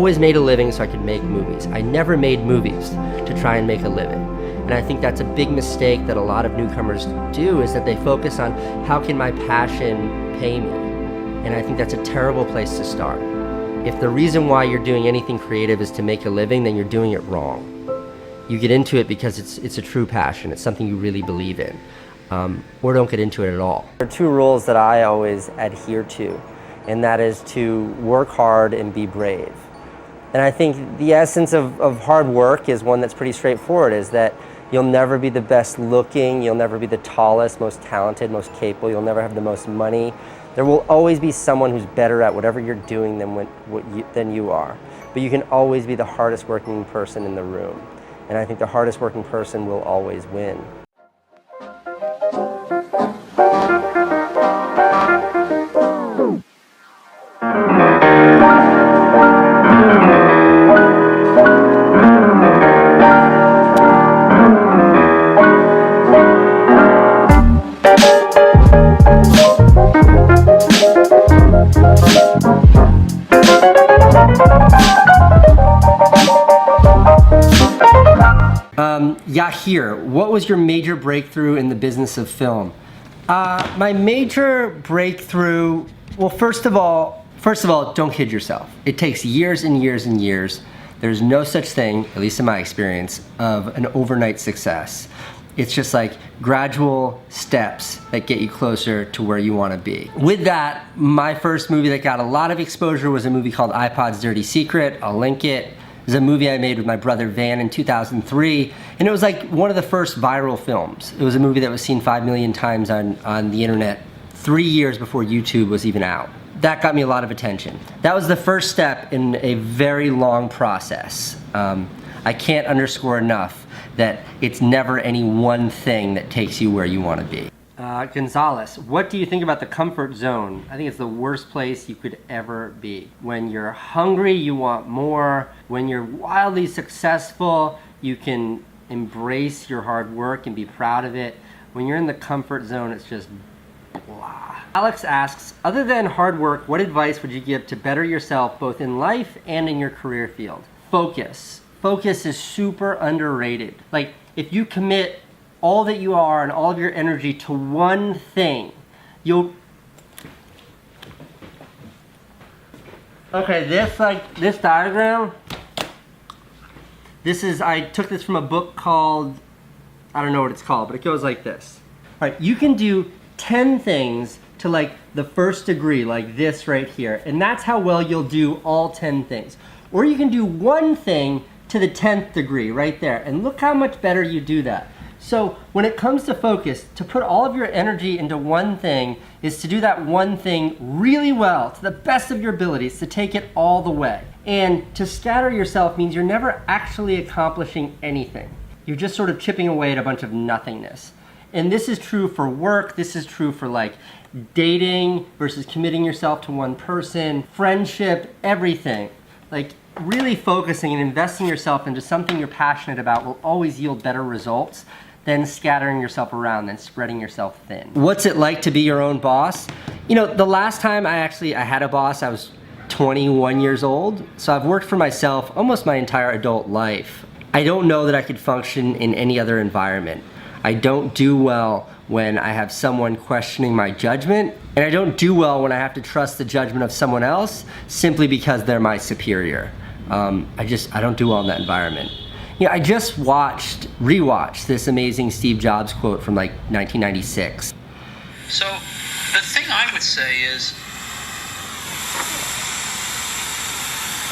always made a living so I could make movies. I never made movies to try and make a living. And I think that's a big mistake that a lot of newcomers do, is that they focus on how can my passion pay me? And I think that's a terrible place to start. If the reason why you're doing anything creative is to make a living, then you're doing it wrong. You get into it because it's a true passion, it's something you really believe in, or don't get into it at all. There are two rules that I always adhere to, and that is to work hard and be brave. And I think the essence of hard work is one that's pretty straightforward, is that you'll never be the best looking, you'll never be the tallest, most talented, most capable, you'll never have the most money. There will always be someone who's better at whatever you're doing than you are. But you can always be the hardest working person in the room. And I think the hardest working person will always win. Yahir, what was your major breakthrough in the business of film? My major breakthrough, well, first of all, don't kid yourself. It takes years and years and years. There's no such thing, at least in my experience, of an overnight success. It's just like gradual steps that get you closer to where you want to be. With that, my first movie that got a lot of exposure was a movie called iPod's Dirty Secret. I'll link it. It was a movie I made with my brother Van in 2003, and it was like one of the first viral films. It was a movie that was seen 5 million times on the internet 3 years before YouTube was even out. That got me a lot of attention. That was the first step in a very long process. I can't underscore enough that it's never any one thing that takes you where you want to be. Gonzalez, what do you think about the comfort zone? I think it's the worst place you could ever be. When you're hungry, you want more. When you're wildly successful, you can embrace your hard work and be proud of it. When you're in the comfort zone, it's just blah. Alex asks, other than hard work, what advice would you give to better yourself both in life and in your career field? Focus. Focus is super underrated. Like, if you commit all that you are and all of your energy to one thing, you'll... Okay, this diagram, I took this from a book called, I don't know what it's called, but it goes like this. All right, you can do 10 things to like the first degree, like this right here, and that's how well you'll do all 10 things. Or you can do one thing to the 10th degree right there, and look how much better you do that. So when it comes to focus, to put all of your energy into one thing is to do that one thing really well, to the best of your abilities, to take it all the way. And to scatter yourself means you're never actually accomplishing anything. You're just sort of chipping away at a bunch of nothingness. And this is true for work, this is true for like dating versus committing yourself to one person, friendship, everything. Like really focusing and investing yourself into something you're passionate about will always yield better results than scattering yourself around, than spreading yourself thin. What's it like to be your own boss? You know, the last time I had a boss, I was 21 years old. So I've worked for myself almost my entire adult life. I don't know that I could function in any other environment. I don't do well when I have someone questioning my judgment, and I don't do well when I have to trust the judgment of someone else simply because they're my superior. I don't do well in that environment. You know, I just rewatched this amazing Steve Jobs quote from like 1996. So the thing I would say is,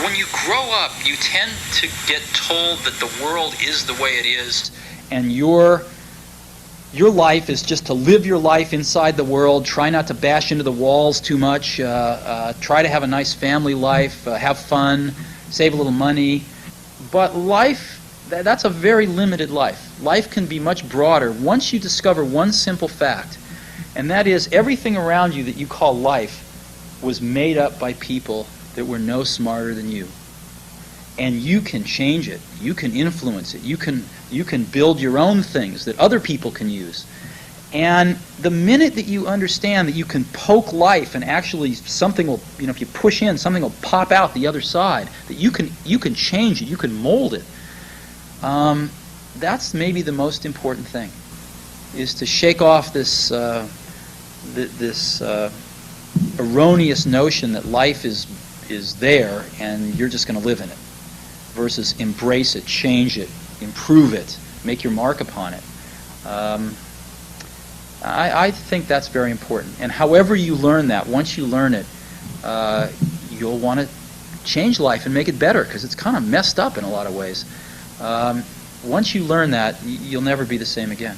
when you grow up, you tend to get told that the world is the way it is, and your life is just to live your life inside the world, try not to bash into the walls too much, try to have a nice family life, have fun, save a little money. But life, that's a very limited life. Life can be much broader once you discover one simple fact, and that is everything around you that you call life was made up by people that were no smarter than you. And you can change it, you can influence it, you can build your own things that other people can use. And the minute that you understand that you can poke life and actually something will, if you push in, something will pop out the other side, that you can change it, you can mold it, that's maybe the most important thing, is to shake off this erroneous notion that life is there and you're just going to live in it, versus embrace it, change it, improve it, make your mark upon it. I think that's very important. And however you learn that, once you learn it, you'll want to change life and make it better, because it's kind of messed up in a lot of ways. Once you learn that, you'll never be the same again.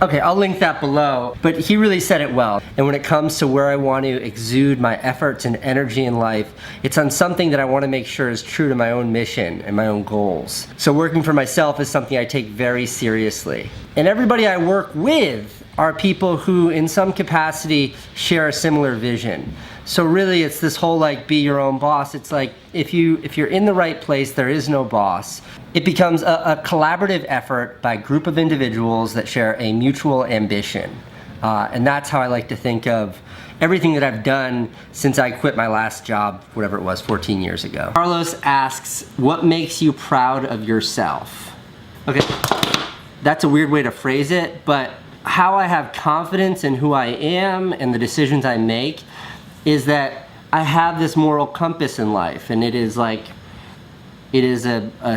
Okay, I'll link that below, but he really said it well. And when it comes to where I want to exude my efforts and energy in life, it's on something that I want to make sure is true to my own mission and my own goals. So working for myself is something I take very seriously. And everybody I work with are people who in some capacity share a similar vision. So really it's this whole like be your own boss. It's like if you're in the right place, there is no boss. It becomes a collaborative effort by a group of individuals that share a mutual ambition. And that's how I like to think of everything that I've done since I quit my last job, whatever it was, 14 years ago. Carlos asks, what makes you proud of yourself? Okay, that's a weird way to phrase it, but how I have confidence in who I am and the decisions I make is that I have this moral compass in life, and it is a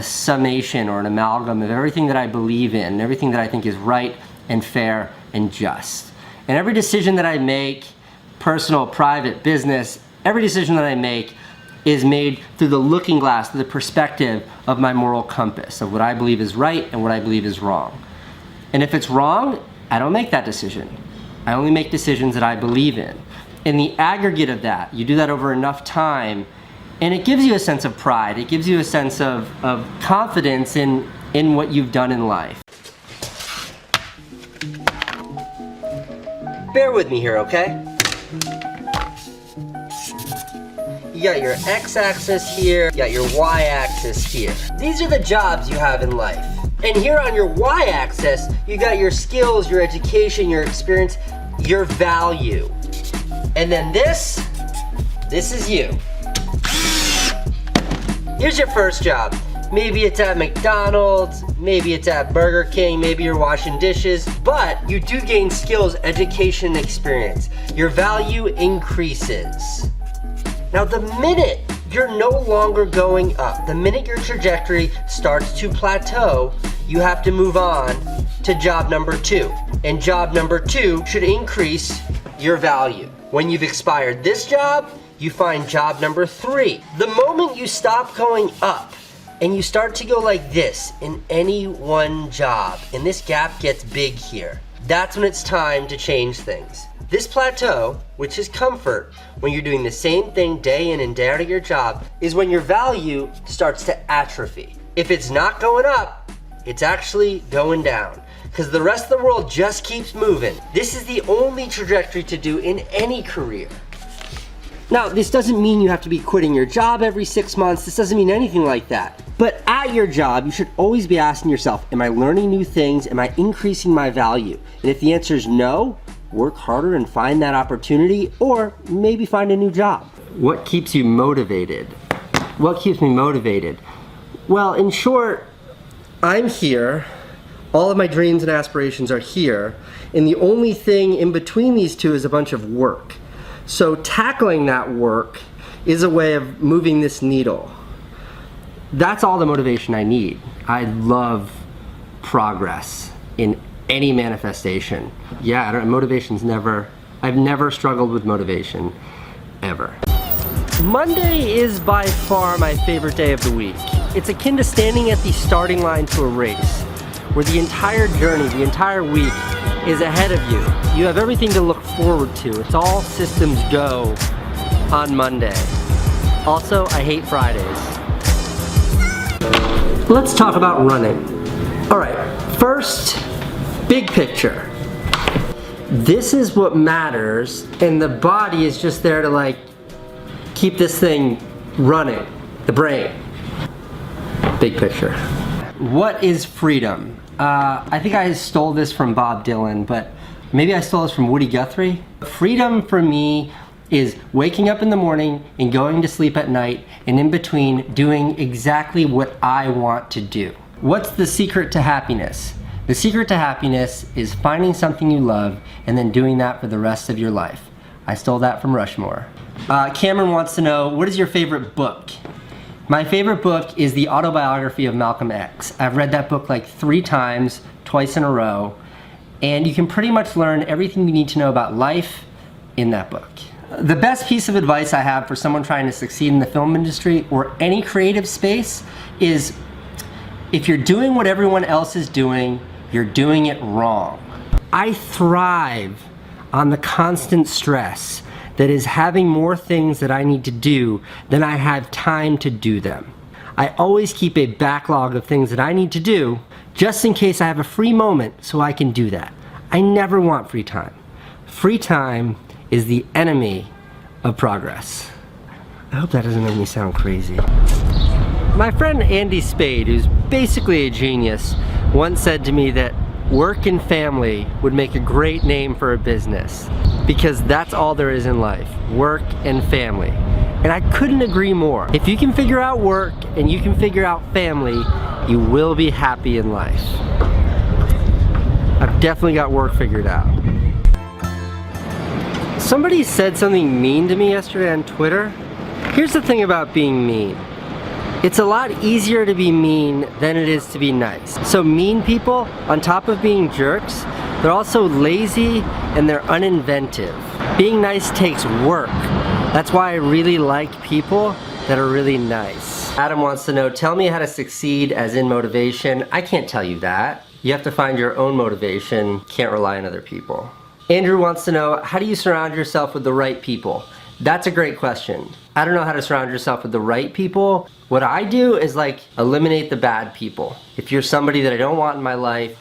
summation or an amalgam of everything that I believe in, and everything that I think is right and fair and just. And every decision that I make, personal, private, business, every decision that I make is made through the looking glass, through the perspective of my moral compass, of what I believe is right and what I believe is wrong. And if it's wrong, I don't make that decision. I only make decisions that I believe in. In the aggregate of that, you do that over enough time, and it gives you a sense of pride. It gives you a sense of confidence in what you've done in life. Bear with me here, okay? You got your x-axis here, you got your y-axis here. These are the jobs you have in life. And here on your y-axis, you got your skills, your education, your experience, your value. And then this is you. Here's your first job. Maybe it's at McDonald's, maybe it's at Burger King, maybe you're washing dishes, but you do gain skills, education, and experience. Your value increases. Now the minute you're no longer going up, the minute your trajectory starts to plateau, you have to move on to job number 2. And job number 2 should increase your value. When you've expired this job, you find job number 3. The moment you stop going up and you start to go like this in any one job, and this gap gets big here, that's when it's time to change things. This plateau, which is comfort, when you're doing the same thing day in and day out of your job, is when your value starts to atrophy. If it's not going up, it's actually going down, because the rest of the world just keeps moving. This is the only trajectory to do in any career. Now, this doesn't mean you have to be quitting your job every 6 months. This doesn't mean anything like that. But at your job, you should always be asking yourself, am I learning new things? Am I increasing my value? And if the answer is no, work harder and find that opportunity, or maybe find a new job. What keeps you motivated? What keeps me motivated? Well, in short, I'm here. All of my dreams and aspirations are here. And the only thing in between these two is a bunch of work. So tackling that work is a way of moving this needle. That's all the motivation I need. I love progress in any manifestation. Yeah, I've never struggled with motivation, ever. Monday is by far my favorite day of the week. It's akin to standing at the starting line to a race, where the entire journey, the entire week is ahead of you. You have everything to look forward to. It's all systems go on Monday. Also, I hate Fridays. Let's talk about running. All right, first, big picture. This is what matters, and the body is just there to like keep this thing running, the brain. Big picture. What is freedom? I think I stole this from Bob Dylan, but Maybe I stole this from Woody Guthrie. Freedom for me is waking up in the morning and going to sleep at night, and in between doing exactly what I want to do. What's the secret to happiness? The secret to happiness is finding something you love and then doing that for the rest of your life. I stole that from Rushmore. Cameron wants to know, what is your favorite book? My favorite book is the autobiography of Malcolm X. I've read that book like 3 times, twice in a row, and you can pretty much learn everything you need to know about life in that book. The best piece of advice I have for someone trying to succeed in the film industry or any creative space is, if you're doing what everyone else is doing, you're doing it wrong. I thrive on the constant stress that is having more things that I need to do than I have time to do them. I always keep a backlog of things that I need to do just in case I have a free moment so I can do that. I never want free time. Free time is the enemy of progress. I hope that doesn't make me sound crazy. My friend Andy Spade, who's basically a genius, once said to me that work and family would make a great name for a business, because that's all there is in life, work and family. And I couldn't agree more. If you can figure out work and you can figure out family, you will be happy in life. I've definitely got work figured out. Somebody said something mean to me yesterday on Twitter. Here's the thing about being mean. It's a lot easier to be mean than it is to be nice. So mean people, on top of being jerks, they're also lazy and they're uninventive. Being nice takes work. That's why I really like people that are really nice. Adam wants to know, tell me how to succeed as in motivation. I can't tell you that. You have to find your own motivation. Can't rely on other people. Andrew wants to know, how do you surround yourself with the right people? That's a great question. I don't know how to surround yourself with the right people. What I do is like eliminate the bad people. If you're somebody that I don't want in my life,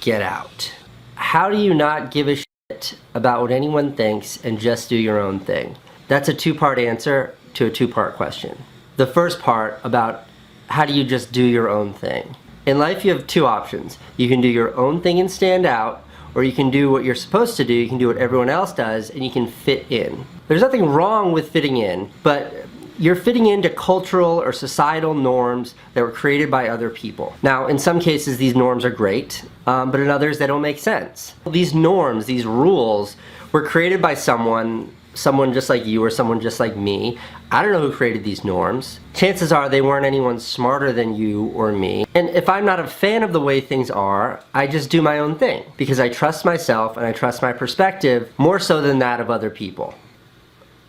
get out. How do you not give a shit about what anyone thinks and just do your own thing? That's a 2-part answer to a 2-part question. The first part about how do you just do your own thing? In life you have 2 options. You can do your own thing and stand out, or you can do what you're supposed to do, you can do what everyone else does, and you can fit in. There's nothing wrong with fitting in, but you're fitting into cultural or societal norms that were created by other people. Now, in some cases these norms are great, but in others they don't make sense. These norms, these rules, were created by someone just like you or someone just like me. I don't know who created these norms. Chances are they weren't anyone smarter than you or me. And if I'm not a fan of the way things are, I just do my own thing because I trust myself and I trust my perspective more so than that of other people.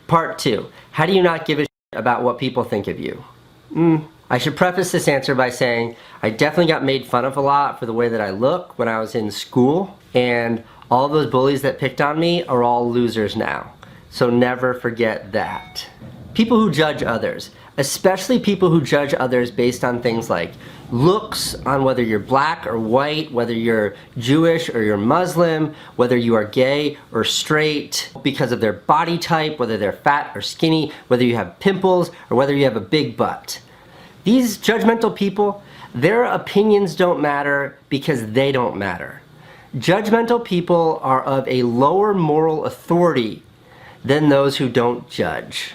Part 2, how do you not give a shit about what people think of you? I should preface this answer by saying I definitely got made fun of a lot for the way that I look when I was in school, and all of those bullies that picked on me are all losers now. So never forget that. People who judge others, especially people who judge others based on things like looks, on whether you're black or white, whether you're Jewish or you're Muslim, whether you are gay or straight, because of their body type, whether they're fat or skinny, whether you have pimples or whether you have a big butt. These judgmental people, their opinions don't matter because they don't matter. Judgmental people are of a lower moral authority than those who don't judge.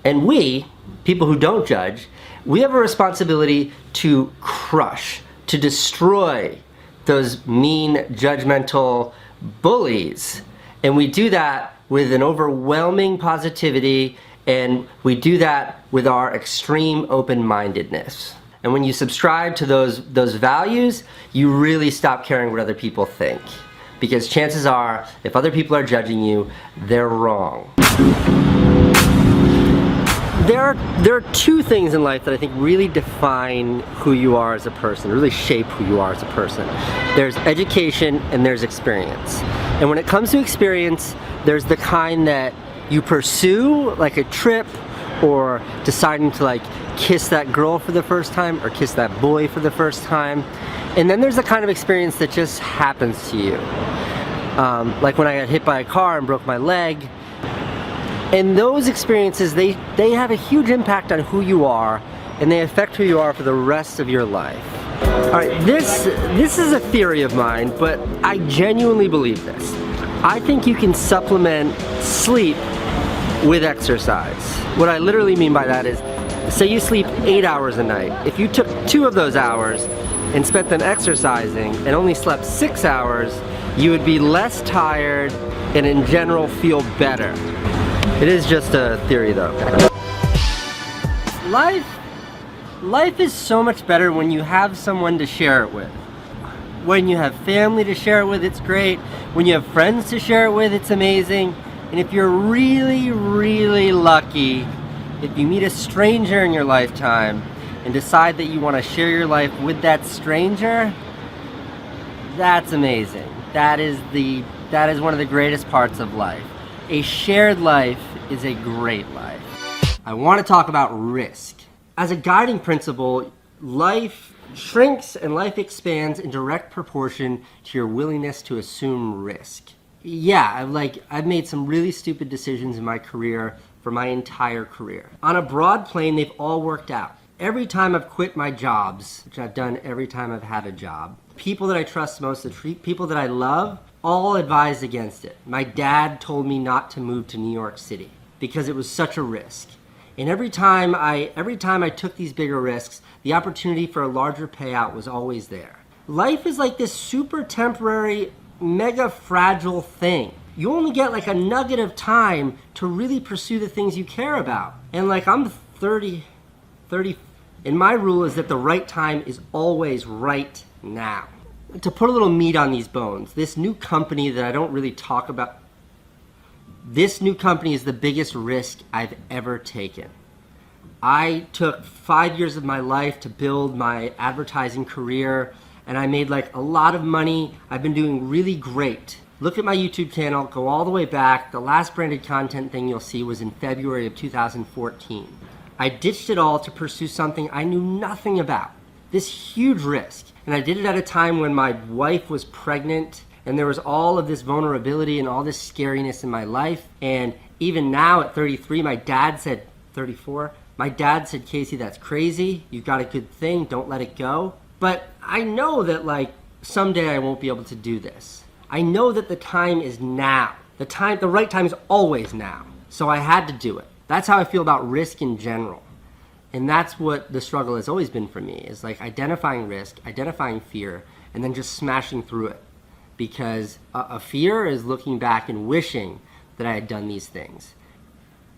And we, people who don't judge, we have a responsibility to crush, to destroy those mean, judgmental bullies. And we do that with an overwhelming positivity, and we do that with our extreme open-mindedness. And when you subscribe to those values, you really stop caring what other people think. Because chances are, if other people are judging you, they're wrong. There are 2 things in life that I think really define who you are as a person, really shape who you are as a person. There's education and there's experience. And when it comes to experience, there's the kind that you pursue, like a trip, or deciding to like kiss that girl for the first time or kiss that boy for the first time. And then there's the kind of experience that just happens to you. Like when I got hit by a car and broke my leg. And those experiences, they have a huge impact on who you are, and they affect who you are for the rest of your life. Alright, this is a theory of mine, but I genuinely believe this. I think you can supplement sleep with exercise. What I literally mean by that is, say you sleep 8 hours a night. If you took 2 of those hours and spent them exercising and only slept 6 hours, you would be less tired and in general feel better. It is just a theory though. Life is so much better when you have someone to share it with. When you have family to share it with, it's great. When you have friends to share it with, it's amazing. And if you're really, really lucky, if you meet a stranger in your lifetime and decide that you want to share your life with that stranger, that's amazing. That is one of the greatest parts of life. A shared life is a great life. I want to talk about risk. As a guiding principle, life shrinks and life expands in direct proportion to your willingness to assume risk. Yeah, I've made some really stupid decisions in my career for my entire career. On a broad plane, they've all worked out. Every time I've quit my jobs, which I've done every time I've had a job, people that I trust most, the people that I love, all advised against it. My dad told me not to move to New York City because it was such a risk. And every time I took these bigger risks, the opportunity for a larger payout was always there. Life is like this super temporary, mega fragile thing. You only get like a nugget of time to really pursue the things you care about. And like I'm 30, and my rule is that the right time is always right now. To put a little meat on these bones, this new company that I don't really talk about, this new company is the biggest risk I've ever taken. I took 5 years of my life to build my advertising career, and I made like a lot of money. I've been doing really great. Look at my YouTube channel, go all the way back. The last branded content thing you'll see was in February of 2014. I ditched it all to pursue something I knew nothing about. This huge risk. And I did it at a time when my wife was pregnant and there was all of this vulnerability and all this scariness in my life. And even now at 33, my dad said, 34, my dad said, Casey, that's crazy. You've got a good thing, don't let it go. But I know that like someday I won't be able to do this. I know that the time is now. The right time is always now. So I had to do it. That's how I feel about risk in general. And that's what the struggle has always been for me, is like identifying risk, identifying fear, and then just smashing through it. Because a fear is looking back and wishing that I had done these things.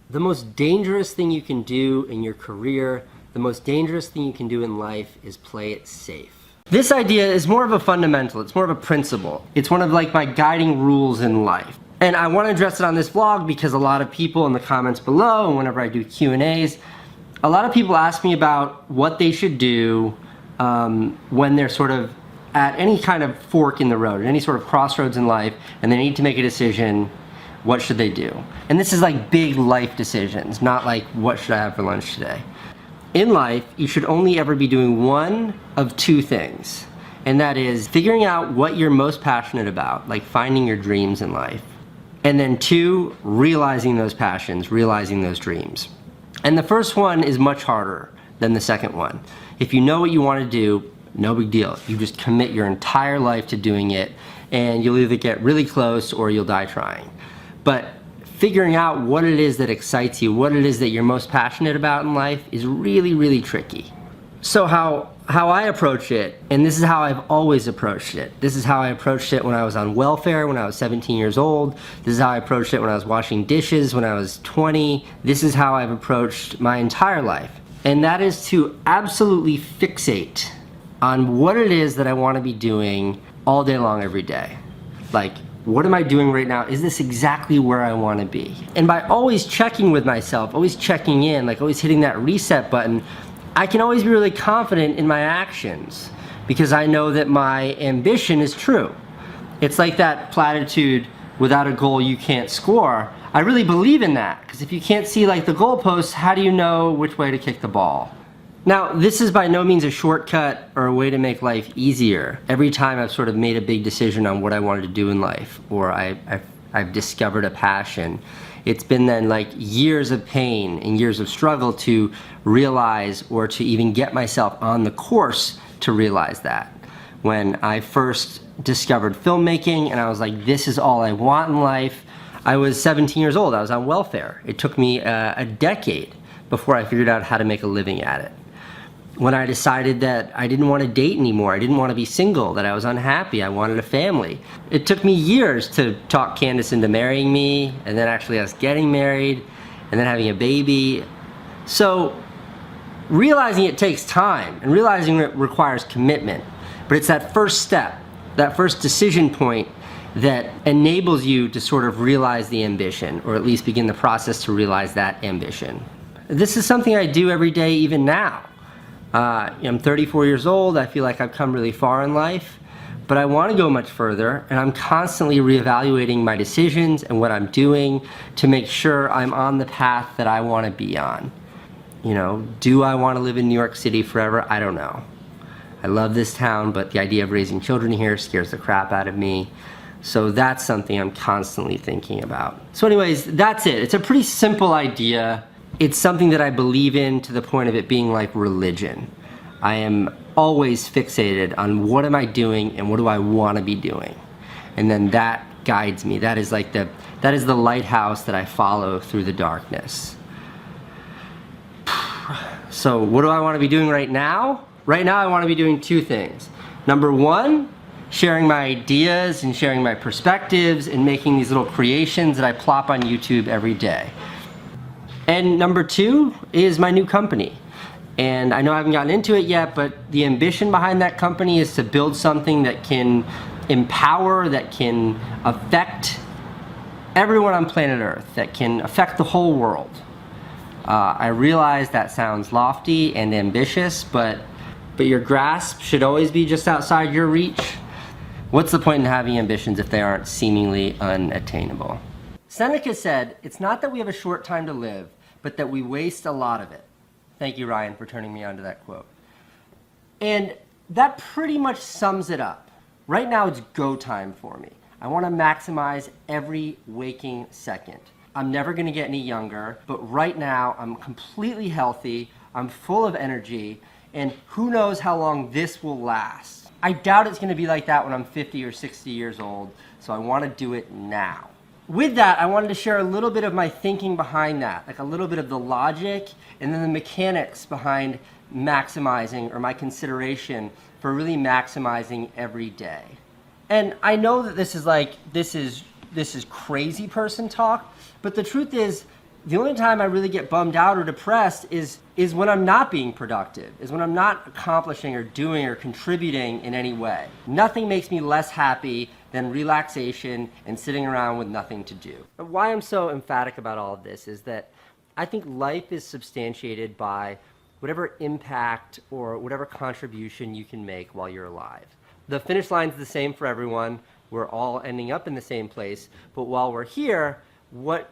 The most dangerous thing you can do in your career, the most dangerous thing you can do in life is play it safe. This idea is more of a fundamental, it's more of a principle. It's one of like my guiding rules in life. And I want to address it on this vlog because a lot of people in the comments below, and whenever I do Q&As, a lot of people ask me about what they should do when they're sort of at any kind of fork in the road, any sort of crossroads in life, and they need to make a decision. What should they do? And this is like big life decisions, not like what should I have for lunch today. In life, you should only ever be doing one of two things, and that is figuring out what you're most passionate about, like finding your dreams in life, and then 2, realizing those passions, realizing those dreams. And the first one is much harder than the second one. If you know what you want to do, no big deal. You just commit your entire life to doing it, and you'll either get really close or you'll die trying. But figuring out what it is that excites you, what it is that you're most passionate about in life is really, really tricky. So how I approach it, and this is how I've always approached it. This is how I approached it when I was on welfare, when I was 17 years old. This is how I approached it when I was washing dishes, when I was 20. This is how I've approached my entire life. And that is to absolutely fixate on what it is that I want to be doing all day long, every day. Like, what am I doing right now? Is this exactly where I want to be? And by always checking with myself, always checking in, like always hitting that reset button, I can always be really confident in my actions because I know that my ambition is true. It's like that platitude, without a goal you can't score. I really believe in that because if you can't see like the goalposts, how do you know which way to kick the ball? Now, this is by no means a shortcut or a way to make life easier. Every time I've sort of made a big decision on what I wanted to do in life, or I've discovered a passion, it's been then like years of pain and years of struggle to realize or to even get myself on the course to realize that. when I first discovered filmmaking, and I was like, this is all I want in life. I was 17 years old. I was on welfare. It took me a decade before I figured out how to make a living at it. When I decided that I didn't want to date anymore, I didn't want to be single, that I was unhappy, I wanted a family. It took me years to talk Candace into marrying me, and then actually us getting married, and then having a baby. So realizing it takes time, and realizing it requires commitment, but it's that first step, that first decision point that enables you to sort of realize the ambition, or at least begin the process to realize that ambition. This is something I do every day, even now. I'm 34 years old. I feel like I've come really far in life, but I want to go much further, and I'm constantly reevaluating my decisions and what I'm doing to make sure I'm on the path that I want to be on. Do I want to live in New York City forever? I don't know. I love this town, but the idea of raising children here scares the crap out of me. So that's something I'm constantly thinking about. So anyways, that's it. It's a pretty simple idea. It's something that I believe in to the point of it being like religion. I am always fixated on what am I doing and what do I want to be doing. And then that guides me. That is the lighthouse that I follow through the darkness. So what do I want to be doing right now? Right now I want to be doing two things. Number one, sharing my ideas and sharing my perspectives and making these little creations that I plop on YouTube every day. And number two is my new company. And I know I haven't gotten into it yet, but the ambition behind that company is to build something that can empower, that can affect everyone on planet Earth, that can affect the whole world. I realize that sounds lofty and ambitious, but your grasp should always be just outside your reach. What's the point in having ambitions if they aren't seemingly unattainable? Seneca said, "It's not that we have a short time to live, but that we waste a lot of it." Thank you, Ryan, for turning me on to that quote. And that pretty much sums it up. Right now, it's go time for me. I want to maximize every waking second. I'm never going to get any younger, but right now, I'm completely healthy, I'm full of energy, and who knows how long this will last. I doubt it's going to be like that when I'm 50 or 60 years old, so I want to do it now. With that, I wanted to share a little bit of my thinking behind that, like a little bit of the logic and then the mechanics behind maximizing, or my consideration for really maximizing every day. And I know that this is crazy person talk, but the truth is, the only time I really get bummed out or depressed is when I'm not being productive, is when I'm not accomplishing or doing or contributing in any way. Nothing makes me less happy than relaxation and sitting around with nothing to do. But why I'm so emphatic about all of this is that I think life is substantiated by whatever impact or whatever contribution you can make while you're alive. The finish line's the same for everyone. We're all ending up in the same place, but while we're here, what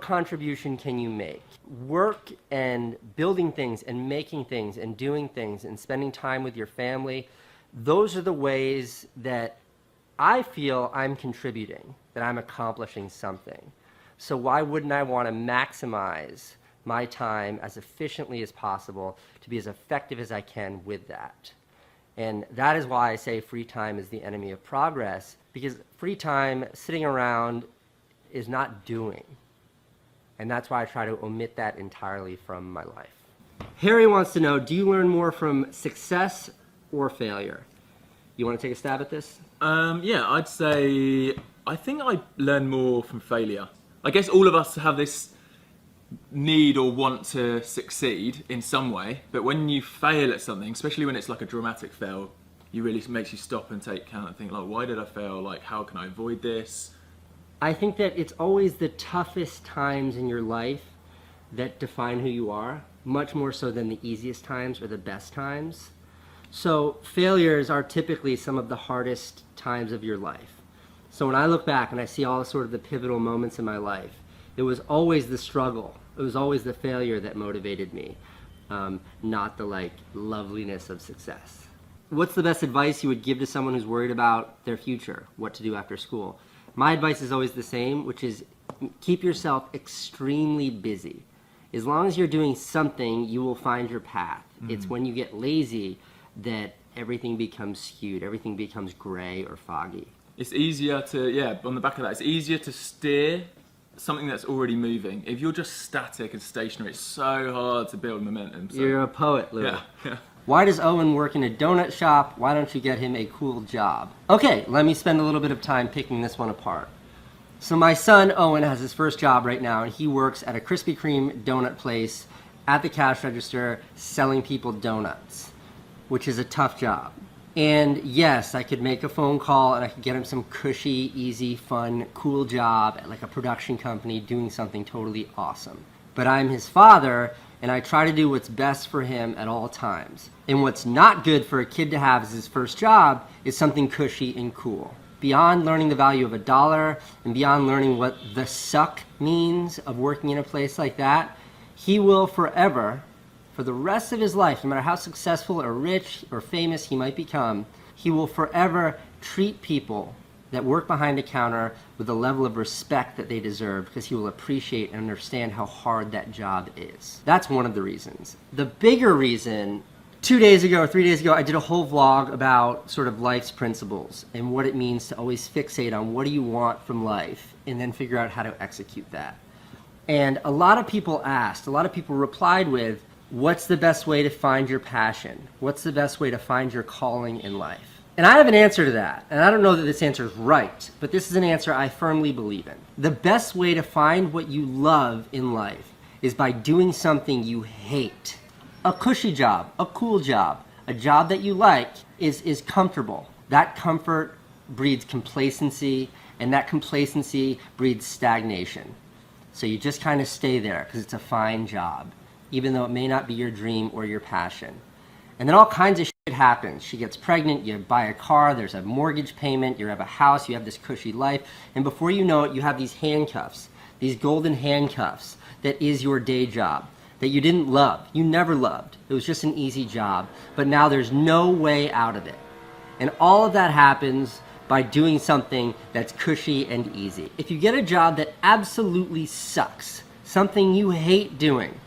contribution can you make? Work and building things and making things and doing things and spending time with your family, those are the ways that I feel I'm contributing, that I'm accomplishing something. So why wouldn't I want to maximize my time as efficiently as possible to be as effective as I can with that? And that is why I say free time is the enemy of progress, because free time sitting around is not doing. And that's why I try to omit that entirely from my life. Harry wants to know, do you learn more from success or failure? You want to take a stab at this? Yeah, I'd say I think I learn more from failure. I guess all of us have this need or want to succeed in some way, but when you fail at something, especially when it's like a dramatic fail, it really makes you stop and take count and think, like, why did I fail? Like, how can I avoid this? I think that it's always the toughest times in your life that define who you are, much more so than the easiest times or the best times. So failures are typically some of the hardest times of your life. So when I look back and I see all sort of the pivotal moments in my life, it was always the struggle. It was always the failure that motivated me, not the loveliness of success. What's the best advice you would give to someone who's worried about their future, what to do after school? My advice is always the same, which is keep yourself extremely busy. As long as you're doing something, you will find your path. It's when you get lazy that everything becomes skewed, everything becomes gray or foggy. It's easier to, yeah, on the back of that, it's easier to steer something that's already moving. If you're just static and stationary, it's so hard to build momentum. So. You're a poet, Lou. Yeah. Why does Owen work in a donut shop? Why don't you get him a cool job? Okay, let me spend a little bit of time picking this one apart. So my son, Owen, has his first job right now, and he works at a Krispy Kreme donut place at the cash register selling people donuts, which is a tough job. And yes, I could make a phone call and I could get him some cushy, easy, fun, cool job at like a production company doing something totally awesome. But I'm his father and I try to do what's best for him at all times. And what's not good for a kid to have as his first job is something cushy and cool. Beyond learning the value of $1 and beyond learning what the suck means of working in a place like that, he will forever, for the rest of his life, no matter how successful or rich or famous he might become, he will forever treat people that work behind a counter with the level of respect that they deserve because he will appreciate and understand how hard that job is. That's one of the reasons. The bigger reason, 2 days ago or 3 days ago, I did a whole vlog about sort of life's principles and what it means to always fixate on what do you want from life and then figure out how to execute that. And a lot of people replied with, what's the best way to find your passion? What's the best way to find your calling in life? And I have an answer to that. And I don't know that this answer is right, but this is an answer I firmly believe in. The best way to find what you love in life is by doing something you hate. A cushy job, a cool job, a job that you like is comfortable. That comfort breeds complacency, and that complacency breeds stagnation. So you just kind of stay there because it's a fine job, even though it may not be your dream or your passion. And then all kinds of shit happens. She gets pregnant, you buy a car, there's a mortgage payment, you have a house, you have this cushy life, and before you know it, you have these handcuffs, these golden handcuffs that is your day job, that you didn't love, you never loved. It was just an easy job, but now there's no way out of it. And all of that happens by doing something that's cushy and easy. If you get a job that absolutely sucks, something you hate doing,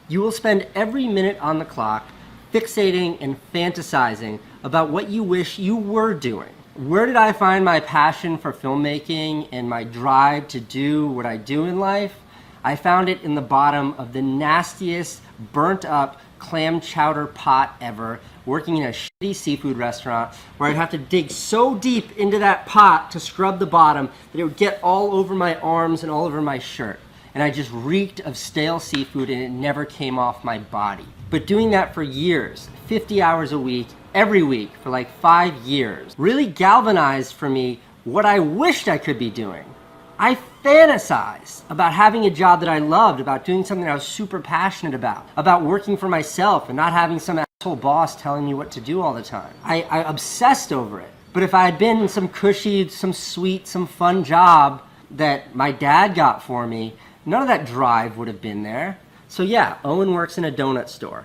you will spend every minute on the clock fixating and fantasizing about what you wish you were doing. Where did I find my passion for filmmaking and my drive to do what I do in life? I found it in the bottom of the nastiest, burnt up clam chowder pot ever, working in a shitty seafood restaurant where I'd have to dig so deep into that pot to scrub the bottom that it would get all over my arms and all over my shirt. And I just reeked of stale seafood and it never came off my body. But doing that for years, 50 hours a week, every week for like 5 years, really galvanized for me what I wished I could be doing. I fantasized about having a job that I loved, about doing something I was super passionate about working for myself and not having some asshole boss telling me what to do all the time. I obsessed over it. But if I had been in some cushy, some sweet, some fun job that my dad got for me, none of that drive would have been there. So yeah, Owen works in a donut store.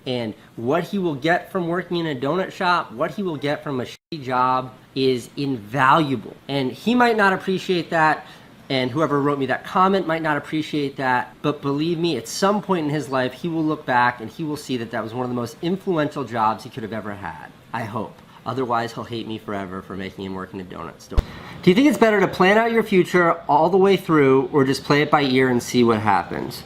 And what he will get from working in a donut shop, what he will get from a shitty job is invaluable. And he might not appreciate that, and whoever wrote me that comment might not appreciate that, but believe me, at some point in his life, he will look back and he will see that that was one of the most influential jobs he could have ever had. I hope. Otherwise, he'll hate me forever for making him work in a donut store. Do you think it's better to plan out your future all the way through or just play it by ear and see what happens?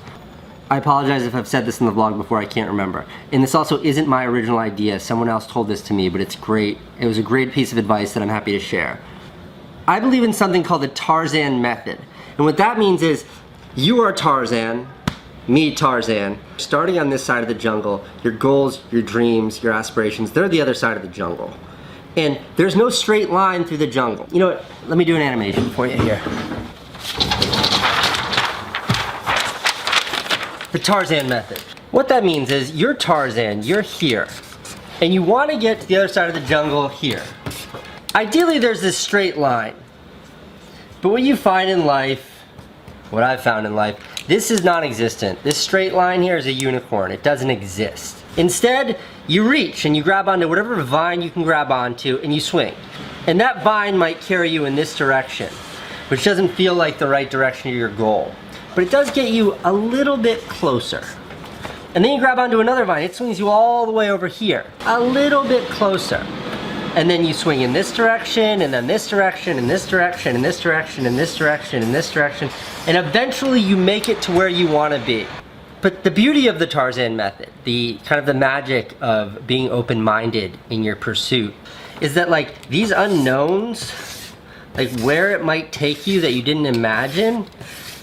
I apologize if I've said this in the vlog before, I can't remember. And this also isn't my original idea. Someone else told this to me, but it's great. It was a great piece of advice that I'm happy to share. I believe in something called the Tarzan method. And what that means is, you are Tarzan, me Tarzan, starting on this side of the jungle, your goals, your dreams, your aspirations, they're the other side of the jungle. And there's no straight line through the jungle. You know what, let me do an animation for you here. The Tarzan method. What that means is you're Tarzan, you're here, and you want to get to the other side of the jungle here. Ideally there's this straight line, but what you find in life, what I've found in life, this is non-existent. This straight line here is a unicorn, it doesn't exist. Instead, you reach and you grab onto whatever vine you can grab onto and you swing. And that vine might carry you in this direction, which doesn't feel like the right direction to your goal. But it does get you a little bit closer. And then you grab onto another vine. It swings you all the way over here, a little bit closer. And then you swing in this direction, and then this direction, and this direction, and this direction, and this direction, and this direction. And eventually you make it to where you want to be. But the beauty of the Tarzan method, the kind of the magic of being open-minded in your pursuit, is that like these unknowns, like where it might take you that you didn't imagine,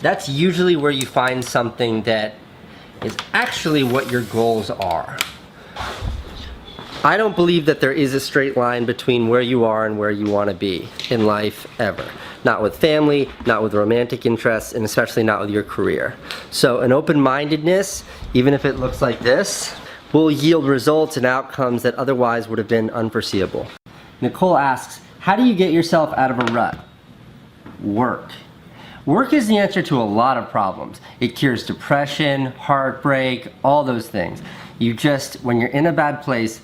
that's usually where you find something that is actually what your goals are. I don't believe that there is a straight line between where you are and where you want to be in life ever. Not with family, not with romantic interests, and especially not with your career. So an open-mindedness, even if it looks like this, will yield results and outcomes that otherwise would have been unforeseeable. Nicole asks, how do you get yourself out of a rut? Work. Work is the answer to a lot of problems. It cures depression, heartbreak, all those things. You just, when you're in a bad place,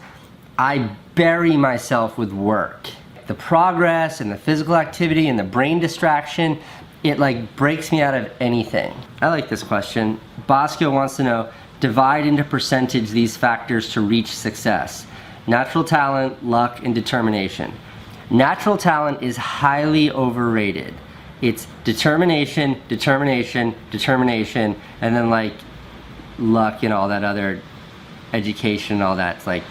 I bury myself with work. The progress and the physical activity and the brain distraction, it like breaks me out of anything. I like this question. Bosco wants to know, divide into percentage these factors to reach success. Natural talent, luck, and determination. Natural talent is highly overrated. It's determination, determination, determination, and then like luck and all that other education and all that. It's like,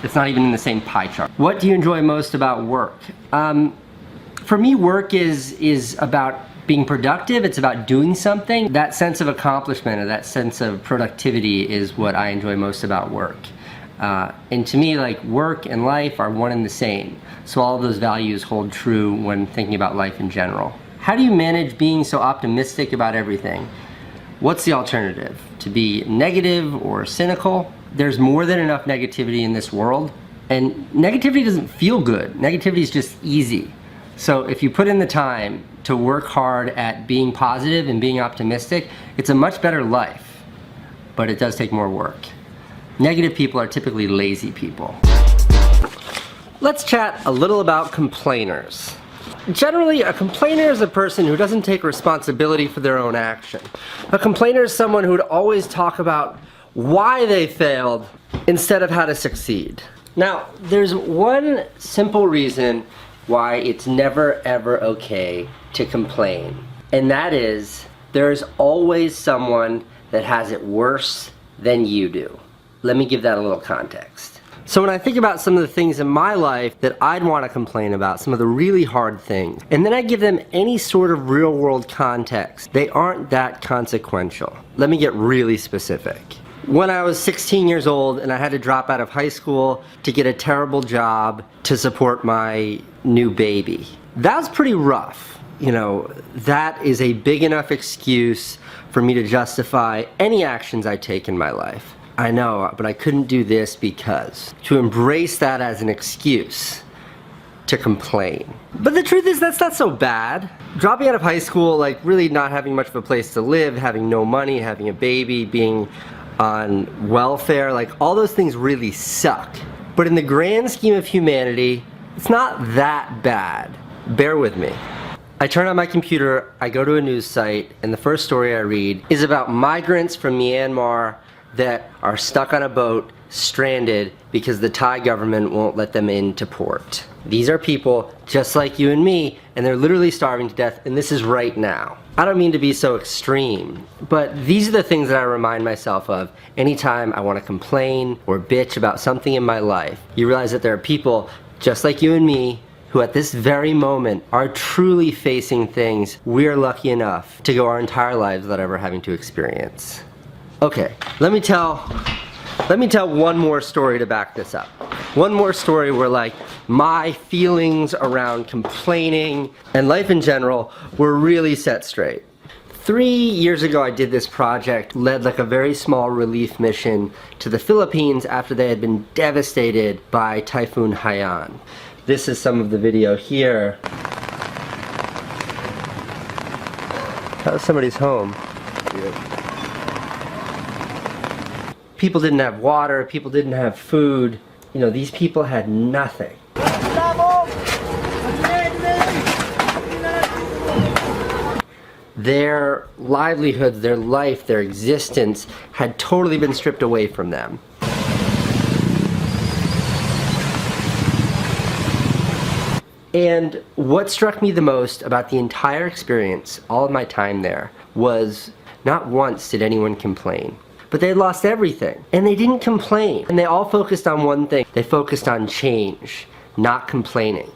it's not even in the same pie chart. What do you enjoy most about work? For me, work is about being productive. It's about doing something. That sense of accomplishment or that sense of productivity is what I enjoy most about work. And to me, like work and life are one and the same. So all of those values hold true when thinking about life in general. How do you manage being so optimistic about everything? What's the alternative? To be negative or cynical? There's more than enough negativity in this world, and negativity doesn't feel good. Negativity is just easy. So if you put in the time to work hard at being positive and being optimistic, it's a much better life, but it does take more work. Negative people are typically lazy people. Let's chat a little about complainers. Generally, a complainer is a person who doesn't take responsibility for their own action. A complainer is someone who would always talk about why they failed instead of how to succeed. Now, there's one simple reason why it's never ever okay to complain, and that is there's always someone that has it worse than you do. Let me give that a little context. So when I think about some of the things in my life that I'd want to complain about, some of the really hard things, and then I give them any sort of real world context, they aren't that consequential. Let me get really specific. When I was 16 years old and I had to drop out of high school to get a terrible job to support my new baby, that was pretty rough. You know, that is a big enough excuse for me to justify any actions I take in my life. I know, but I couldn't do this because. To embrace that as an excuse to complain. But the truth is that's not so bad. Dropping out of high school, like really not having much of a place to live, having no money, having a baby, being on welfare, like all those things really suck. But in the grand scheme of humanity, it's not that bad. Bear with me. I turn on my computer, I go to a news site, and the first story I read is about migrants from Myanmar that are stuck on a boat, stranded, because the Thai government won't let them into port. These are people just like you and me, and they're literally starving to death, and this is right now. I don't mean to be so extreme, but these are the things that I remind myself of anytime I want to complain or bitch about something in my life. You realize that there are people just like you and me who at this very moment are truly facing things we're lucky enough to go our entire lives without ever having to experience. Okay, let me tell one more story to back this up. One more story where like my feelings around complaining and life in general were really set straight. 3 years ago I did this project, led like a very small relief mission to the Philippines after they had been devastated by Typhoon Haiyan. This is some of the video here. That was somebody's home. People didn't have water, people didn't have food. You know, these people had nothing. their livelihoods, their life, their existence had totally been stripped away from them. And what struck me the most about the entire experience, all of my time there, was not once did anyone complain. But they lost everything, and they didn't complain. And they all focused on one thing. They focused on change, not complaining.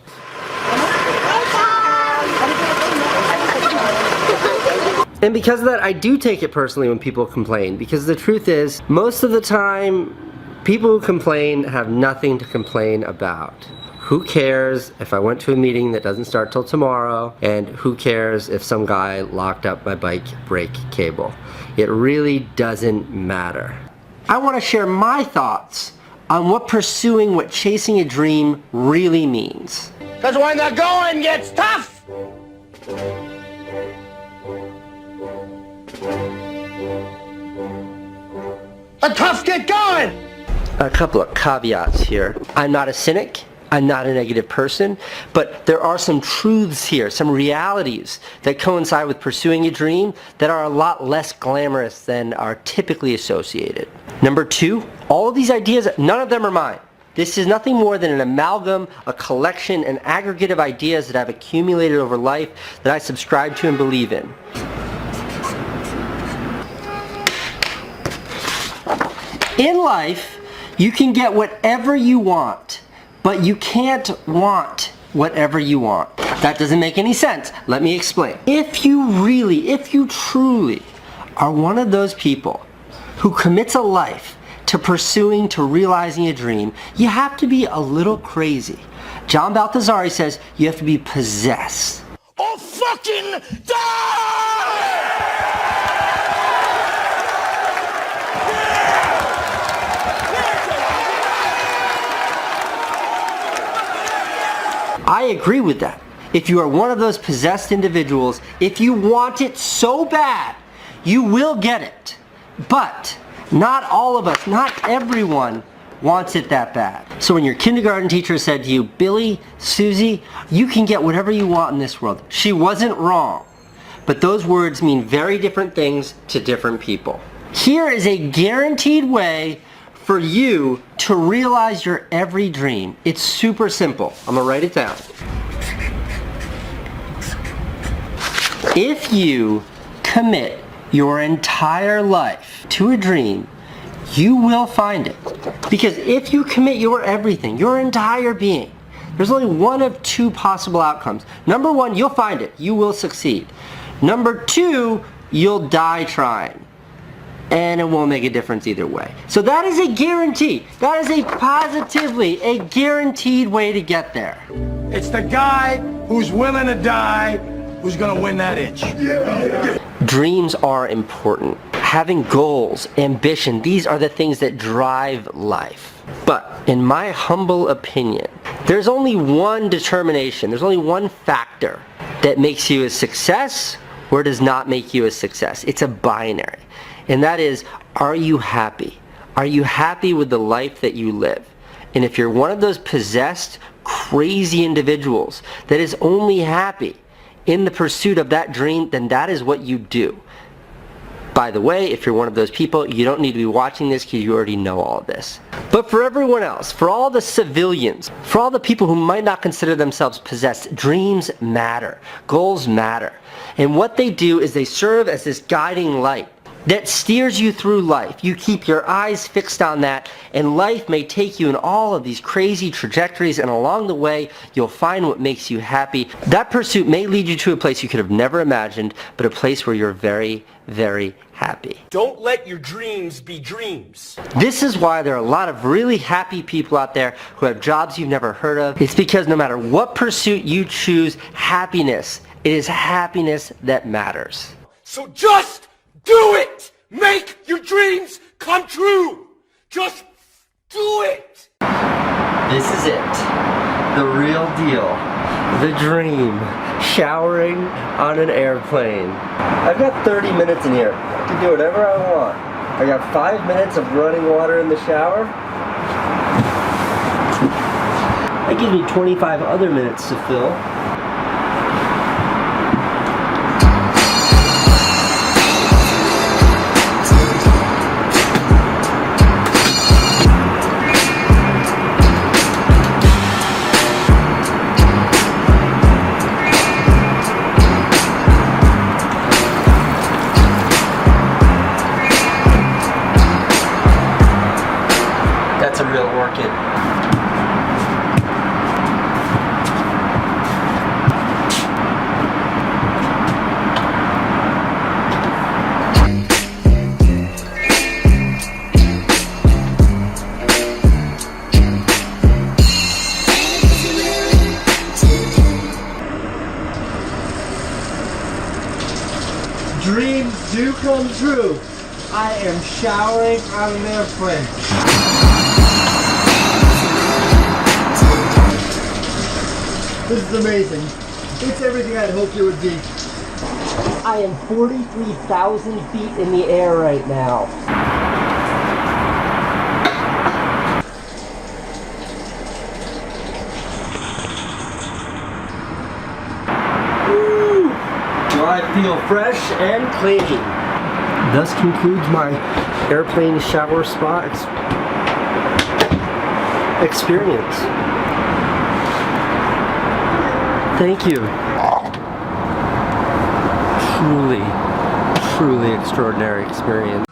And because of that, I do take it personally when people complain, because the truth is, most of the time, people who complain have nothing to complain about. Who cares if I went to a meeting that doesn't start till tomorrow, and who cares if some guy locked up my bike brake cable? It really doesn't matter. I want to share my thoughts on what pursuing, what chasing a dream really means. Because when the going gets tough, the tough get going. A couple of caveats here. I'm not a cynic. I'm not a negative person, but there are some truths here, some realities that coincide with pursuing a dream that are a lot less glamorous than are typically associated. Number two, all of these ideas, none of them are mine. This is nothing more than an amalgam, a collection, an aggregate of ideas that I've accumulated over life that I subscribe to and believe in. In life, you can get whatever you want, but you can't want whatever you want. That doesn't make any sense. Let me explain. If you truly are one of those people who commits a life to pursuing, to realizing a dream, you have to be a little crazy. John Baltazari says you have to be possessed. Oh, fucking die! I agree with that. If you are one of those possessed individuals, if you want it so bad, you will get it. But not all of us, not everyone wants it that bad. So when your kindergarten teacher said to you, Billy, Susie, you can get whatever you want in this world, she wasn't wrong. But those words mean very different things to different people. Here is a guaranteed way for you to realize your every dream. It's super simple. I'm gonna write it down. If you commit your entire life to a dream, you will find it. Because if you commit your everything, your entire being, there's only one of two possible outcomes. Number one, you'll find it. You will succeed. Number two, you'll die trying. And it won't make a difference either way. So that is a guarantee. That is a positively a guaranteed way to get there. It's the guy who's willing to die who's gonna win that itch. Dreams are important. Having goals, ambition, these are the things that drive life. But in my humble opinion, there's only one determination, there's only one factor that makes you a success or does not make you a success. It's a binary. And that is, are you happy? Are you happy with the life that you live? And if you're one of those possessed, crazy individuals that is only happy in the pursuit of that dream, then that is what you do. By the way, if you're one of those people, you don't need to be watching this because you already know all of this. But for everyone else, for all the civilians, for all the people who might not consider themselves possessed, dreams matter. Goals matter. And what they do is they serve as this guiding light that steers you through life. You keep your eyes fixed on that, and life may take you in all of these crazy trajectories, and along the way, you'll find what makes you happy. That pursuit may lead you to a place you could have never imagined, but a place where you're very, very happy. Don't let your dreams be dreams. This is why there are a lot of really happy people out there who have jobs you've never heard of. It's because no matter what pursuit you choose, happiness, it is happiness that matters. So just do it! Make your dreams come true! Just do it! This is it. The real deal. The dream. Showering on an airplane. I've got 30 minutes in here to do whatever I want. I got 5 minutes of running water in the shower. That gives me 25 other minutes to fill. dreams do come true. I am showering on an airplane. This is amazing. It's everything I'd hoped it would be. I am 43,000 feet in the air right now. Woo! Do I feel fresh and clean? Thus concludes my airplane shower spa experience. Thank you. Truly extraordinary experience.